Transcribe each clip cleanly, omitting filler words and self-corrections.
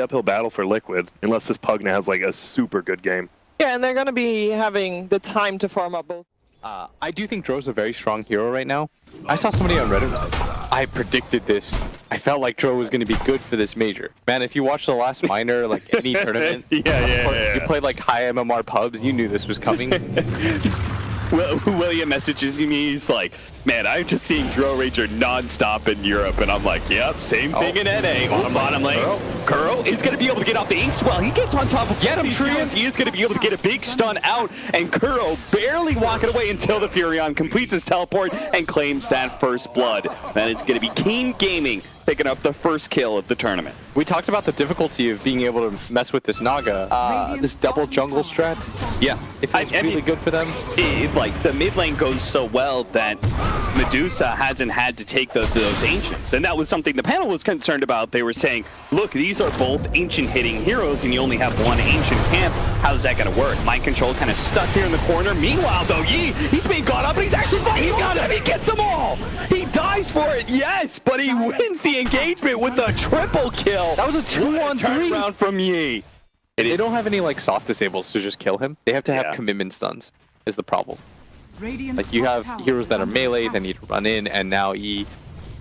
uphill battle for Liquid, unless this Pugna has like a super good game. Yeah, and they're going to be having the time to farm up both. I do think Dro's a very strong hero right now. I saw somebody on Reddit was like, I predicted this. I felt like Dro was going to be good for this major. Man, if you watched the last minor, like any tournament, you played like high MMR pubs, you knew this was coming. William messages me, he's like, man, I'm just seeing Dro Ranger non-stop in Europe, and I'm like, yep, same thing in NA. Bottom lane, Kuro is going to be able to get off the Inks well. He gets on top of these trees. He is going to be able to get a big stun out, and Kuro barely walking away until the Furion completes his teleport and claims that first blood. That is going to be Keen Gaming picking up the first kill of the tournament. We talked about the difficulty of being able to mess with this Naga, this double jungle strat. Yeah, it feels really good for them. Like the mid lane goes so well that Medusa hasn't had to take those ancients, and that was something the panel was concerned about. They were saying, look, these are both ancient hitting heroes, and you only have one ancient camp. How's that going to work? Mind control kind of stuck here in the corner. Meanwhile, though, Yi, he's being caught up, and he's actually fighting. He's got him. He gets them all. He dies for it, yes, but he wins the engagement with the triple kill. That was a 2-on-3 round from Yi. They don't have any like soft disables to just kill him. They have to have commitment stuns is the problem. Like you have heroes that are melee, they need to run in, and now he's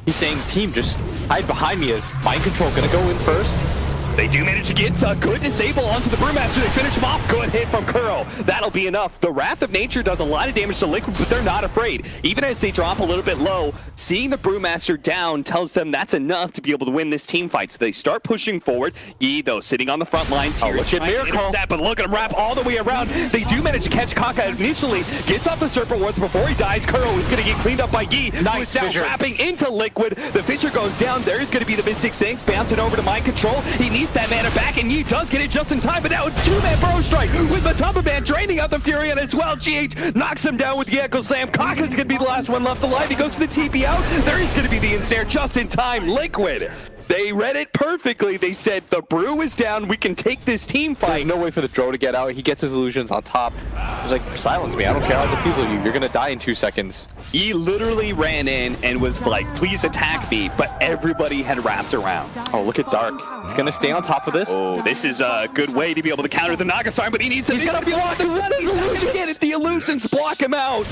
saying, team, just hide behind me. As mind control gonna go in first. They do manage to get a good disable onto the Brewmaster. They finish him off. Good hit from Kuro. That'll be enough. The Wrath of Nature does a lot of damage to Liquid, but they're not afraid. Even as they drop a little bit low, seeing the Brewmaster down tells them that's enough to be able to win this team fight. So they start pushing forward. Yi, though, sitting on the front lines here. Look at Miracle. But look at him wrap all the way around. They do manage to catch Kaka initially. Gets off the Serpent Wards before he dies. Kuro is going to get cleaned up by Yi. Nice now fissure. Wrapping into Liquid. The Fissure goes down. There is going to be the Mystic Sync. Bouncing over to Mind Control. He needs that mana back, and Yi does get it just in time, but now a two-man Burrow Strike with Matamba Man draining out the Furion as well. GH knocks him down with the Echo Slam. Kaka's going to be the last one left alive. He goes for the TP out. There is going to be the Ensnare just in time. Liquid, they read it perfectly. They said, the Brew is down. We can take this team fight. There's no way for the Dro to get out. He gets his illusions on top. He's like, silence me. I don't care. I'll defusal you. You're going to die in 2 seconds. He literally ran in and was like, please attack me, but everybody had wrapped around. Oh, look at Dark. He's going to stay on top of this. Oh, this is a good way to be able to counter the Nagasarm, but he needs to. He's got to block his illusions. Get it. The illusions block him out.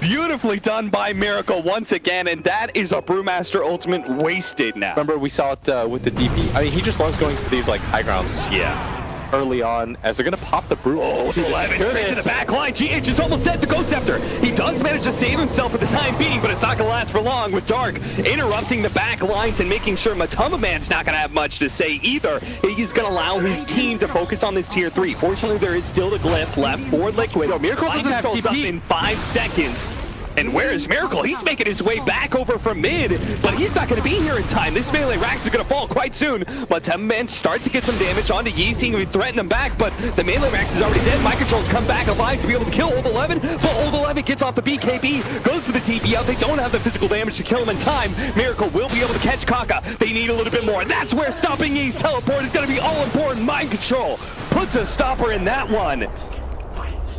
Beautifully done by Miracle once again, and that is a Brewmaster ultimate wasted now. Remember, we saw it with the DP. I mean, he just loves going for these like high grounds. Yeah. Early on, as they're gonna pop the Brew. Oh, 11 straight to the back line. GH is almost set the Ghost Scepter. He does manage to save himself for the time being, but it's not gonna last for long with Dark interrupting the back lines and making sure Matamba Man's not gonna have much to say either. He's gonna allow his team to focus on this tier 3. Fortunately, there is still the glyph left for Liquid. Miracle doesn't have TP in 5 seconds. And where is Miracle? He's making his way back over from mid, but he's not going to be here in time. This melee Rax is going to fall quite soon. But Temman starts to get some damage onto Yi, seeing him threaten him back, but the melee Rax is already dead. Mind Control's come back alive to be able to kill Old 11, but Old 11 gets off the BKB, goes for the TP out. They don't have the physical damage to kill him in time. Miracle will be able to catch Kaka. They need a little bit more. That's where stopping Yi's teleport is going to be all important. Mind Control puts a stopper in that one.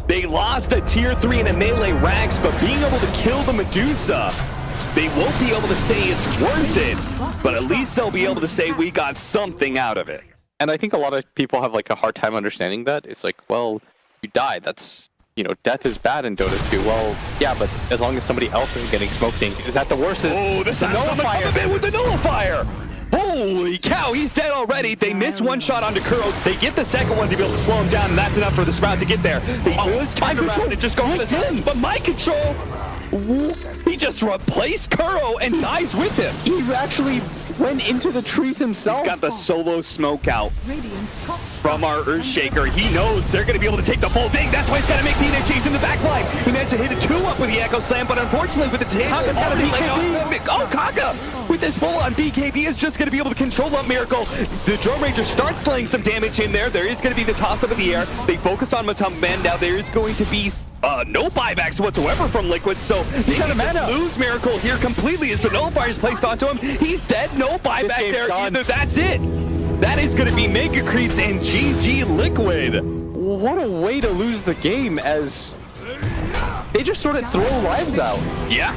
They lost a tier 3 in a melee Rax, but being able to kill the Medusa, they won't be able to say it's worth it, but at least they'll be able to say we got something out of it. And I think a lot of people have like a hard time understanding that. It's like, well, you died. That's, you know, death is bad in Dota 2. Well, yeah, but as long as somebody else isn't getting smoking, is that the worst? Oh, this is a nullifier with the nullifier. Holy cow, he's dead already. They miss one shot onto Kuro. They get the second one to be able to slow him down, and that's enough for the Sprout to get there. They just turn around and just go on his head. But Mind Control, he just replaced Kuro and dies with him. He actually went into the trees himself. He's got the solo smoke out from our Earthshaker. He knows they're going to be able to take the full thing. That's why he's got to make the initiation in the back line. He managed to hit a 2-up with the Echo Slam, but unfortunately with the table, Kaka's got to be Kaka with this full-on BKB is just going to be able to control up Miracle. The Drone Ranger starts laying some damage in there. There is going to be the toss-up in the air. They focus on Matamba Man. Now there is going to be no buybacks whatsoever from Liquid, so they just lose Miracle here completely as the nullifier is placed onto him. He's dead. No buyback there either. That's it. That is going to be Mega Creeps and GG Liquid. What a way to lose the game, as they just sort of throw lives out. Yeah.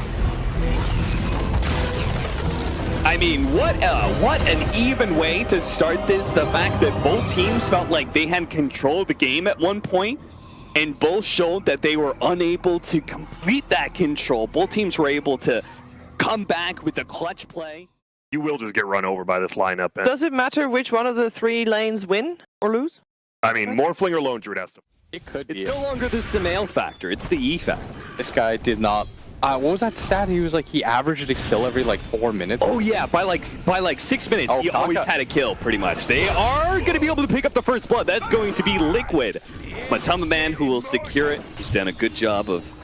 I mean, what an even way to start this. The fact that both teams felt like they had control of the game at one point, and both showed that they were unable to complete that control. Both teams were able to come back with the clutch play. You will just get run over by this lineup. And, Does it matter which one of the 3 lanes win or lose? I mean, Morphling or Lone Druid has to. It could be. It's no longer the Samael factor, it's the E factor. This guy did not. What was that stat? He was like, he averaged a kill every like 4 minutes. Oh yeah, by like 6 minutes, Oh, he always had a kill, pretty much. They are going to be able to pick up the first blood. That's going to be Liquid. Matamba Man, who will secure it. He's done a good job of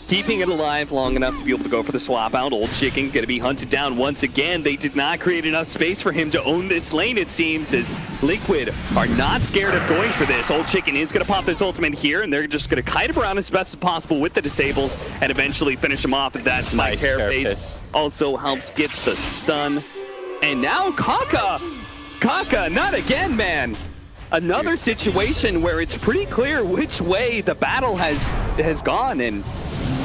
keeping it alive long enough to be able to go for the swap out. Old Chicken going to be hunted down once again. They did not create enough space for him to own this lane, it seems, as Liquid are not scared of going for this. Old Chicken is going to pop this ultimate here, and they're just going to kite him around as best as possible with the disables and eventually finish him off. That's my Nice Carapace. Also helps get the stun. And now Kaka, not again, man. Another situation where it's pretty clear which way the battle has gone, and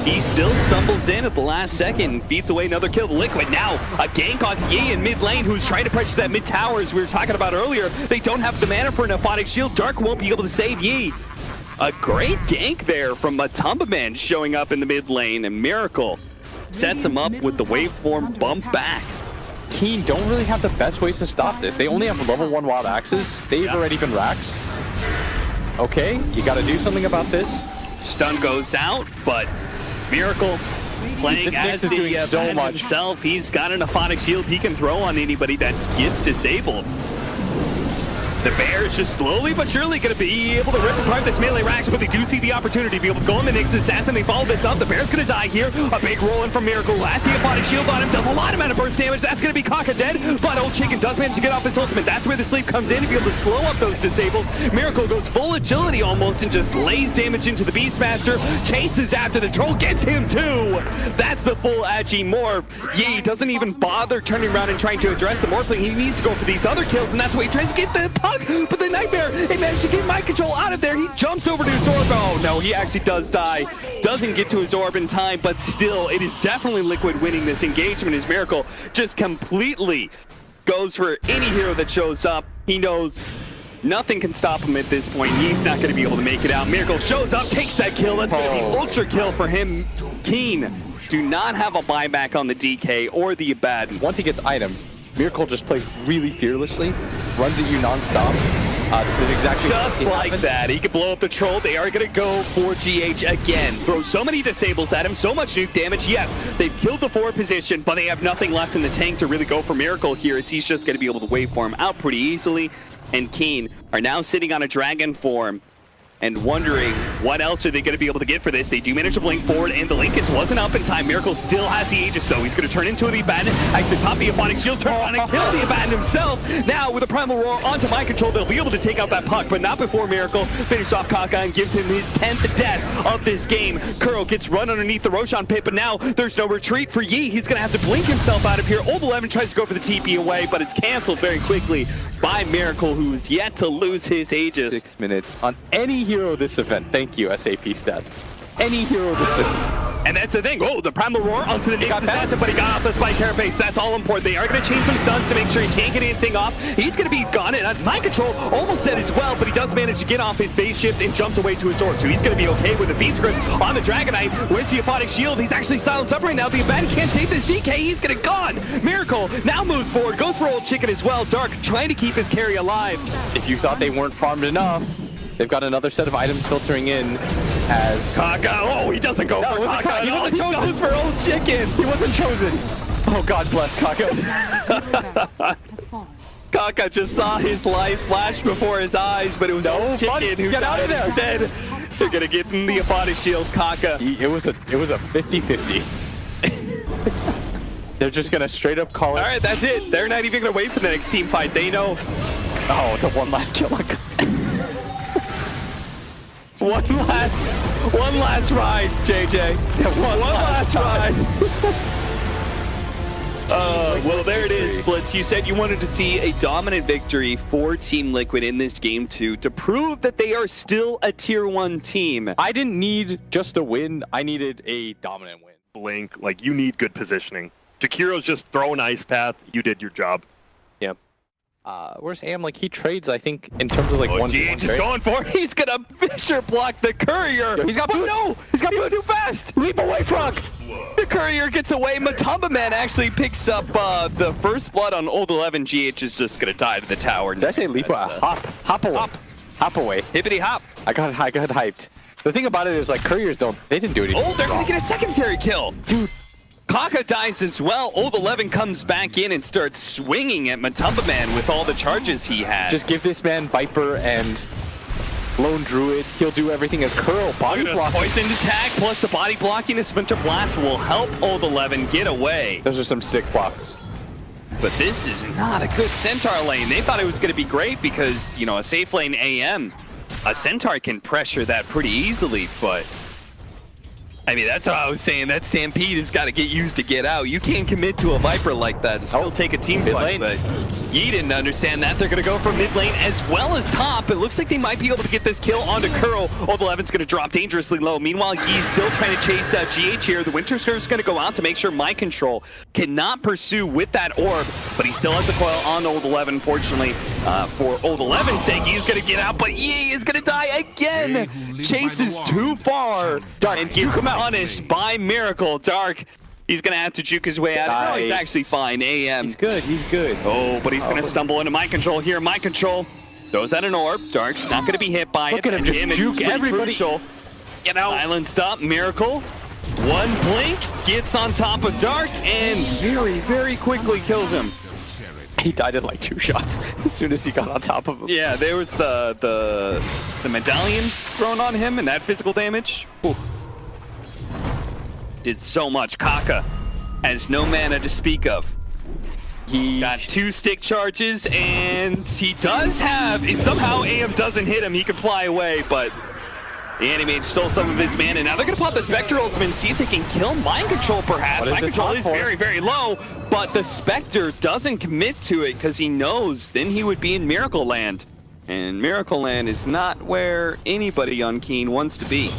he still stumbles in at the last second, feeds away another kill to Liquid. Now, a gank onto Yi in mid lane, who's trying to pressure that mid tower, as we were talking about earlier. They don't have the mana for an Aphotic Shield. Dark won't be able to save Yi. A great gank there from Matamba Man showing up in the mid lane, and Miracle sets him up with the waveform bump back. Keen don't really have the best ways to stop this. They only have level 1 wild axes. They've already been Rax. Okay, you got to do something about this. Stun goes out, but Miracle playing This as is doing the so Venom much. himself. He's got an Aphotic Shield he can throw on anybody that gets disabled. The Bears just slowly but surely going to be able to rip apart this melee Rax, but they do see the opportunity to be able to go on the next assassin. They follow this up. The Bear's going to die here. A big roll in from Miracle. Has the Aphotic Shield on him. Does a lot of amount of burst damage. That's going to be Kaka dead, but Old Chicken does manage to get off his ultimate. That's where the sleep comes in to be able to slow up those disables. Miracle goes full agility almost and just lays damage into the Beastmaster. Chases after the troll. Gets him too. That's the full Agi Morph. Yi doesn't even bother turning around and trying to address the Morphling. He needs to go for these other kills, and that's why he tries to get the puck. But the Nightmare, he managed to get mind control out of there. He jumps over to his orb. Oh no, he actually does die. Doesn't get to his orb in time, but still, it is definitely Liquid winning this engagement as Miracle just completely goes for any hero that shows up. He knows nothing can stop him at this point. He's not going to be able to make it out. Miracle shows up, takes that kill. That's going to be ultra kill for him. Keen do not have a buyback on the DK or the Abad. Once he gets items, Miracle just plays really fearlessly, runs at you non-stop. This is exactly just like that. He can blow up the troll. They are going to go for GH again. Throw so many disables at him, so much nuke damage. Yes, they've killed the forward position, but they have nothing left in the tank to really go for Miracle here, as he's just going to be able to waveform out pretty easily. And Keen are now sitting on a dragon form and wondering what else are they going to be able to get for this. They do manage to blink forward, and the Lincolns wasn't up in time. Miracle still has the Aegis, though. He's going to turn into the Abaddon, actually pop the Aphotic Shield, turn around and kill the Abaddon himself. Now, with a Primal Roar onto mind control, they'll be able to take out that puck, but not before Miracle finishes off Kaka and gives him his 10th death of this game. Kuro gets run underneath the Roshan pit, but now there's no retreat for Yi. He's going to have to blink himself out of here. Old 11 tries to go for the TP away, but it's canceled very quickly by Miracle, who's yet to lose his Aegis. 6 minutes on any hero this event. Thank you, SAP Stats. Any hero this event. And that's the thing. Oh, the Primal Roar onto the next assassin, but he got off the Spike Carapace. That's all important. They are going to chain some stuns to make sure he can't get anything off. He's going to be gone, and mind control almost dead as well, but he does manage to get off his phase shift and jumps away to his orb. So he's going to be okay with the Fiend's Grip on the Dragonite. Where's the Aphotic Shield? He's actually silenced up right now. The Abaddon can't save this DK. He's going to gone. Miracle now moves forward, goes for Old Chicken as well. Dark trying to keep his carry alive. If you thought they weren't farmed enough, they've got another set of items filtering in as Kaka, oh, he doesn't go for Kaka. He goes for Old Chicken. he wasn't chosen. Oh, God bless Kaka. Kaka just saw his life flash before his eyes, but it was Old Chicken who get out of there. instead. They're gonna get in the Aphotic Shield. Kaka. It was a 50-50. They're just gonna straight up call it. All right, that's it. They're not even gonna wait for the next team fight. They know. Oh, the one last kill. One last ride, JJ. One last ride. Well, there it is, Blitz. You said you wanted to see a dominant victory for Team Liquid in this game 2 to prove that they are still a tier 1 team. I didn't need just a win. I needed a dominant win. Blink, like, you need good positioning. Jakiro's just throwing Ice Path. You did your job. Yeah. Where's Am? Like, he trades, I think, in terms of like one. GH is going for it. He's gonna Fisher block the courier. Yo, he's got boots. No, he's got boots too fast. Leap away, Frog. The courier gets away. Matumba Man actually picks up the first blood on Old 11. GH is just gonna die to the tower. Did I say leap? Hop away. Hop away. Hippity hop. I got hyped. The thing about it is, like, couriers they didn't do anything. Oh, they're gonna get a secondary kill. Dude. Kaka dies as well. Old 11 comes back in and starts swinging at Matumba Man with all the charges he had. Just give this man Viper and Lone Druid. He'll do everything as Curl. Body block. Poisoned attack plus the body blocking and Splinter Blast will help Old 11 get away. Those are some sick blocks. But this is not a good Centaur lane. They thought it was going to be great because, you know, a safe lane AM, a Centaur can pressure that pretty easily, but I mean, that's what I was saying. That Stampede has got to get used to get out. You can't commit to a Viper like that and still take a team fight, but Yi didn't understand that. They're going to go for mid lane as well as top. It looks like they might be able to get this kill onto Curl. Old 11's going to drop dangerously low. Meanwhile, Yi's still trying to chase GH here. The Winter Skirt is going to go out to make sure Mind Control cannot pursue with that orb, but he still has the coil on Old 11. Fortunately, for Old 11's sake, Yi's going to get out, but Yi is going to die again. Chases too far and get punished by Miracle. Dark. He's going to have to juke his way out. Nice. No, he's actually fine. AM. He's good. He's good. Oh, but he's going to stumble into Mind Control here. Mind Control throws out an orb. Dark's not going to be hit by Look it. at him just juke everybody. Crucial. You know, silenced up. Miracle. One blink gets on top of Dark and very, very quickly kills him. He died in like 2 shots as soon as he got on top of him. Yeah, there was the medallion thrown on him and that physical damage. Whew. Did so much. Kaka has no mana to speak of. He got 2 stick charges, and he does have, if somehow AM doesn't hit him, he can fly away, but the Animage stole some of his mana. Now they're going to pop the Spectre ultimate and see if they can kill Mind Control, perhaps. Mind Control is very, very low, but the Spectre doesn't commit to it because he knows then he would be in Miracle Land. And Miracle Land is not where anybody on Keen wants to be.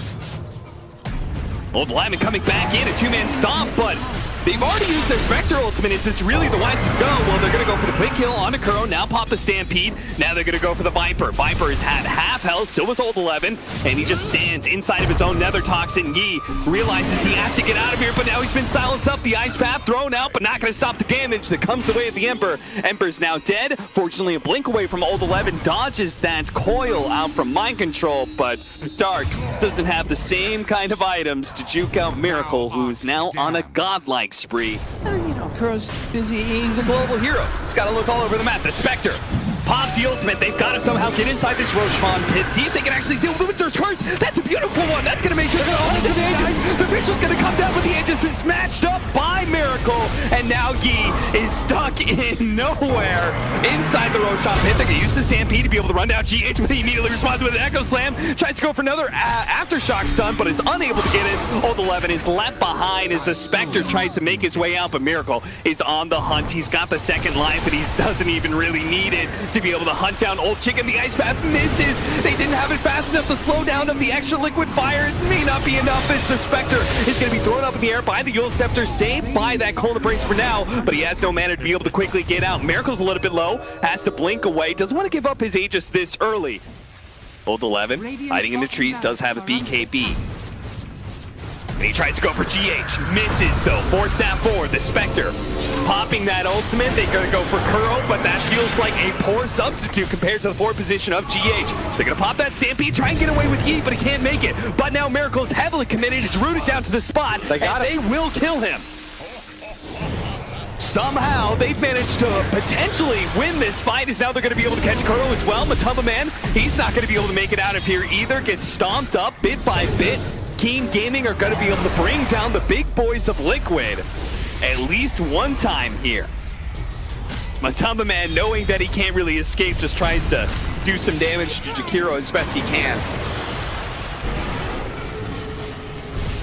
Old Lyman coming back in, a 2-man stomp, but they've already used their Spectre ultimate. Is this really the wisest go? Well, they're going to go for the quick kill on Kuro, now pop the Stampede. Now they're going to go for the Viper. Viper has had half health, so was Old 11, and he just stands inside of his own Nether Toxin. Yi realizes he has to get out of here, but now he's been silenced up. The Ice Path thrown out, but not going to stop the damage that comes away at the Ember. Ember's now dead. Fortunately, a blink away from Old 11 dodges that coil out from Mind Control, but Dark doesn't have the same kind of items to juke out Miracle, who's now on a godlike spree. You know, Kuro's busy. He's a global hero. He's got to look all over the map. The Spectre pops the ultimate. They've got to somehow get inside this Roshan pit. See if they can actually deal with the Winter's Curse. That's a beautiful one. That's going to make sure they're all into the Aegis. The Vigil's going to come down with the Aegis. Is smashed up by Miracle. And now Yi is stuck in nowhere inside the Roshan pit. They're going to use the Stampede to be able to run down GH, but he immediately responds with an Echo Slam. Tries to go for another Aftershock stun, but is unable to get it. Old 11 is left behind as the Spectre tries to make his way out, but Miracle is on the hunt. He's got the second life, and he doesn't even really need it to be able to hunt down Old Chicken. The Ice Path misses. They didn't have it fast enough. The slowdown of the extra liquid fire may not be enough as the Spectre is going to be thrown up in the air by the Yule Scepter, saved by that Cold Embrace for now, but he has no mana to be able to quickly get out. Miracle's a little bit low, has to blink away, doesn't want to give up his Aegis this early. Old 11, hiding in the trees, does have a BKB. And he tries to go for GH, misses though, force that forward, the Spectre popping that ultimate. They're going to go for Kuro, but that feels like a poor substitute compared to the forward position of GH. They're going to pop that Stampede, try and get away with Yi, but he can't make it. But now Miracle's heavily committed, it's rooted down to the spot, and they will kill him. Somehow, they've managed to potentially win this fight, as now they're going to be able to catch Kuro as well. Matumba Man, he's not going to be able to make it out of here either, gets stomped up bit by bit. Keen Gaming are going to be able to bring down the big boys of Liquid at least one time here. Matumba Man, knowing that he can't really escape, just tries to do some damage to Jakiro as best he can.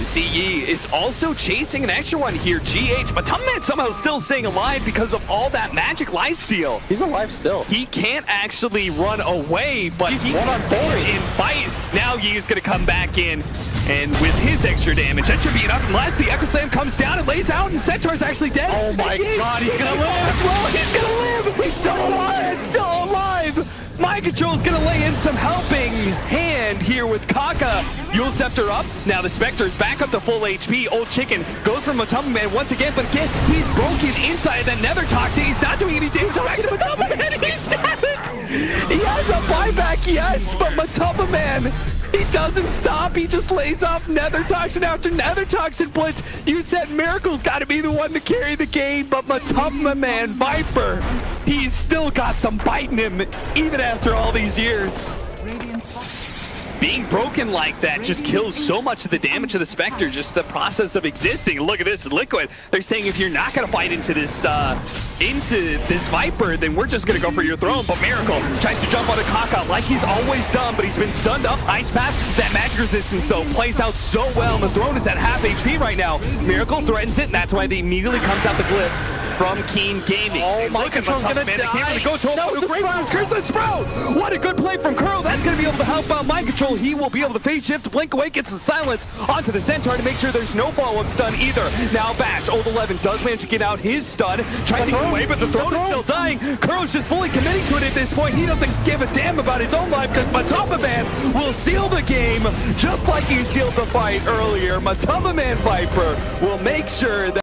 Yi is also chasing an extra one here, GH, but Matumba Man somehow still staying alive because of all that magic lifesteal. He's alive still. He can't actually run away, but he's he one on stay in fight. Now Yi is going to come back in And with his extra damage, that should be enough unless the Echo Slam comes down and lays out and Centaur's actually dead. Oh my god, he's gonna live! As well, he's gonna live! He's still alive! Still alive! Mind Control's gonna lay in some helping hand here with Kaka. Yule Scepter up. Now the Spectre's back up to full HP. Old Chicken goes for Matamba Man once again, but again, he's broken inside that Nether Toxin. He's not doing any damage. So back to Matamba Man, he's dead! He has a buyback, yes, but Matamba Man, he doesn't stop. He just lays off Nether Toxin after Nether Toxin blitz. You said Miracle's got to be the one to carry the game, but Matamba Man, Viper, he's still got some bite in him, even after all these years. Being broken like that just kills so much of the damage of the Spectre, just the process of existing. Look at this Liquid. They're saying if you're not going to fight into this Viper, then we're just going to go for your throne. But Miracle tries to jump on a Kaka like he's always done, but he's been stunned up. Ice Path, that magic resistance though, plays out so well. And the throne is at half HP right now. Miracle threatens it, and that's why they immediately comes out the glyph from Keen Gaming. Oh, Mind Control's gonna die. Go to No, the Sprout. Curse the Sprout. What a good play from Curl. That's gonna be able to help out Mind Control. He will be able to phase shift, blink away, gets the silence onto the Centaur to make sure there's no follow-up stun either. Now Bash, Old 11 does manage to get out his stun, trying to get away, but the throne is still dying. Curl's just fully committing to it at this point. He doesn't give a damn about his own life because Matamba Man will seal the game just like he sealed the fight earlier. Matamba Man Viper will make sure that